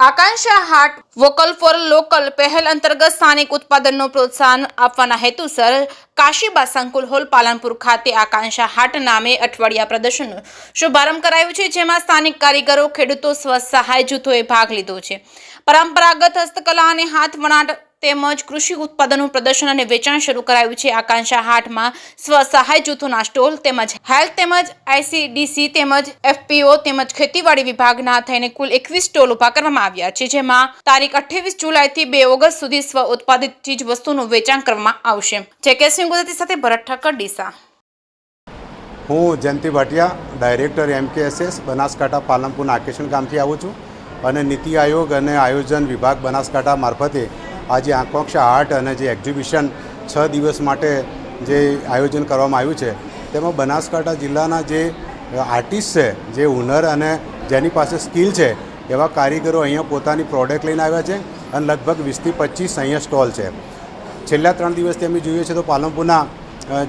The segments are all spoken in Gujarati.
આકાંક્ષા હાટ વોકલ ફોર લોકલ પહેલ અંતર્ગત સ્થાનિક ઉત્પાદનનો પ્રોત્સાહન આપવાના હેતુસર કાશીબા સંકુલ હોલ પાલનપુર ખાતે આકાંક્ષા હાટ નામે અઠવાડિયા પ્રદર્શનનો શુભારંભ કરાયો છે, જેમાં સ્થાનિક કારીગરો, ખેડૂતો, સ્વસહાય જૂથોએ ભાગ લીધો છે। પરંપરાગત હસ્તકલા અને હાથ વણાટ તેમજ કૃષિ ઉત્પાદનનું પ્રદર્શન અને વેચાણ શરૂ કરાયું છે। આકાંક્ષા હાટમાં સ્વસહાય જૂથોના સ્ટોલ તેમજ હેલ્થ તેમજ ICDC તેમજ FPO તેમજ ખેતીવાડી વિભાગના થઈને કુલ 21 સ્ટોલ ઉભા કરવામાં આવ્યા છે, જેમાં તારીખ 28 જુલાઈથી 2 ઓગસ્ટ સુધી સ્વ ઉત્પાદિત ચીજ વસ્તુનું વેચાણ કરવામાં આવશે। જેકેસિંહ ગુજરાતી સાથે ભરત ઠક્કર, ડીસા। હું જયંતિ ભાટિયા, ડાયરેક્ટર MKSS બનાસકાંઠા પાલનપુરના આકેશન ગામથી આવું છું અને નીતિ આયોગ અને આયોજન વિભાગ બનાસકાંઠા મારફતે આજે આકાંક્ષા હાટ અને જે એક્ઝિબિશન 6 દિવસ માટે જે આયોજન કરવામાં આવ્યું છે તેમાં બનાસકાંઠા જિલ્લાના જે આર્ટિસ્ટ છે, જે હુનર અને જેની પાસે સ્કિલ છે એવા કારીગરો અહીંયા પોતાની પ્રોડક્ટ લઈને આવ્યા છે અને લગભગ 20 થી 25 અહીંયા સ્ટોલ છે। છેલ્લા 3 દિવસથી અમે જોઈએ છે તો પાલનપુરના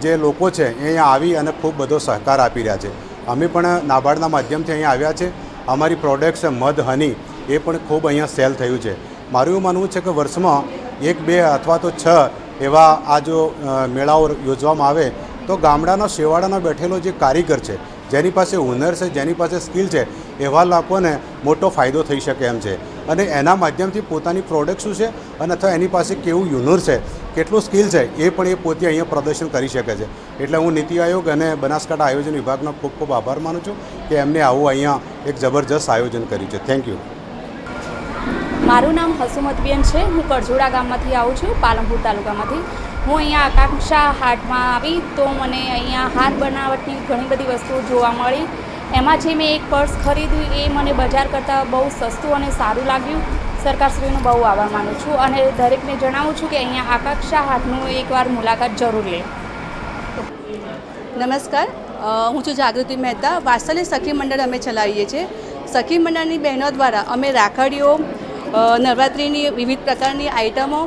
જે લોકો છે એ અહીંયા આવી અને ખૂબ બધો સહકાર આપી રહ્યા છે। અમે પણ નાબાર્ડના માધ્યમથી અહીંયા આવ્યા છે। અમારી પ્રોડક્ટ્સ મધ, હની એ પણ ખૂબ અહીંયા સેલ થયું છે। મારું એવું માનવું છે કે વર્ષમાં 1, 2 અથવા તો 6 એવા આ જો મેળાઓ યોજવામાં આવે તો ગામડાનો શેવાડાનો બેઠેલો જે કારીગર છે, જેની પાસે હુનર છે, જેની પાસે સ્કિલ છે, એવા લોકોને મોટો ફાયદો થઈ શકે એમ છે અને એના માધ્યમથી પોતાની પ્રોડક્ટ શું છે અને અથવા એની પાસે કેવું હુનર છે, કેટલું સ્કિલ છે એ પણ એ પોતે અહીંયા પ્રદર્શન કરી શકે છે। એટલે હું નીતિ આયોગ અને બનાસકાંઠા આયોજન વિભાગનો ખૂબ ખૂબ આભાર માનું છું કે એમને આવું અહીંયા એક જબરજસ્ત આયોજન કર્યું છે। Thank you. મારું નામ હસુમતબેન છે। હું કરજોડા ગામમાંથી આવું છું, પાલનપુર તાલુકામાંથી। હું અહીંયા આકાંક્ષા હાટમાં આવી તો મને અહીંયા હાથ બનાવટની ઘણી બધી વસ્તુઓ જોવા મળી। એમાં જે મેં એક પર્સ ખરીદ્યું એ મને બજાર કરતાં બહુ સસ્તું અને સારું લાગ્યું। સરકારશ્રીનો બહુ આભાર માનું છું અને દરેકને જણાવું છું કે અહીંયા આકાંક્ષા હાટનું એકવાર મુલાકાત જરૂર લે। નમસ્કાર, હું છું જાગૃતિ મહેતા। વાત્સલ્ય સખી મંડળ અમે ચલાવીએ છીએ। સખી મંડળની બહેનો દ્વારા અમે રાખડીઓ, નવરાત્રિની વિવિધ પ્રકારની આઇટમો,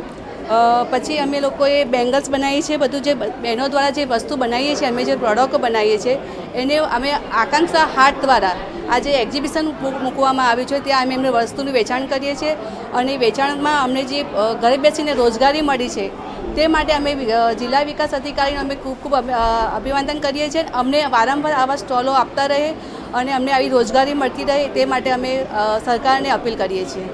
પછી અમે લોકોએ બેંગલ્સ બનાવીએ છીએ। બધું જે બહેનો દ્વારા જે વસ્તુ બનાવીએ છીએ, અમે જે પ્રોડક્ટ બનાવીએ છીએ એને અમે આકાંક્ષા હાટ દ્વારા આજે એક્ઝિબિશન મૂકવામાં આવ્યું છે, ત્યાં અમે એમને વસ્તુનું વેચાણ કરીએ છીએ અને વેચાણમાં અમને જે ઘરે બેસીને રોજગારી મળી છે તે માટે અમે જિલ્લા વિકાસ અધિકારીને અમે ખૂબ ખૂબ અભિનંદન કરીએ છીએ। અમને વારંવાર આવા સ્ટોલો આપતા રહે અને અમને આવી રોજગારી મળતી રહે તે માટે અમે સરકારને અપીલ કરીએ છીએ।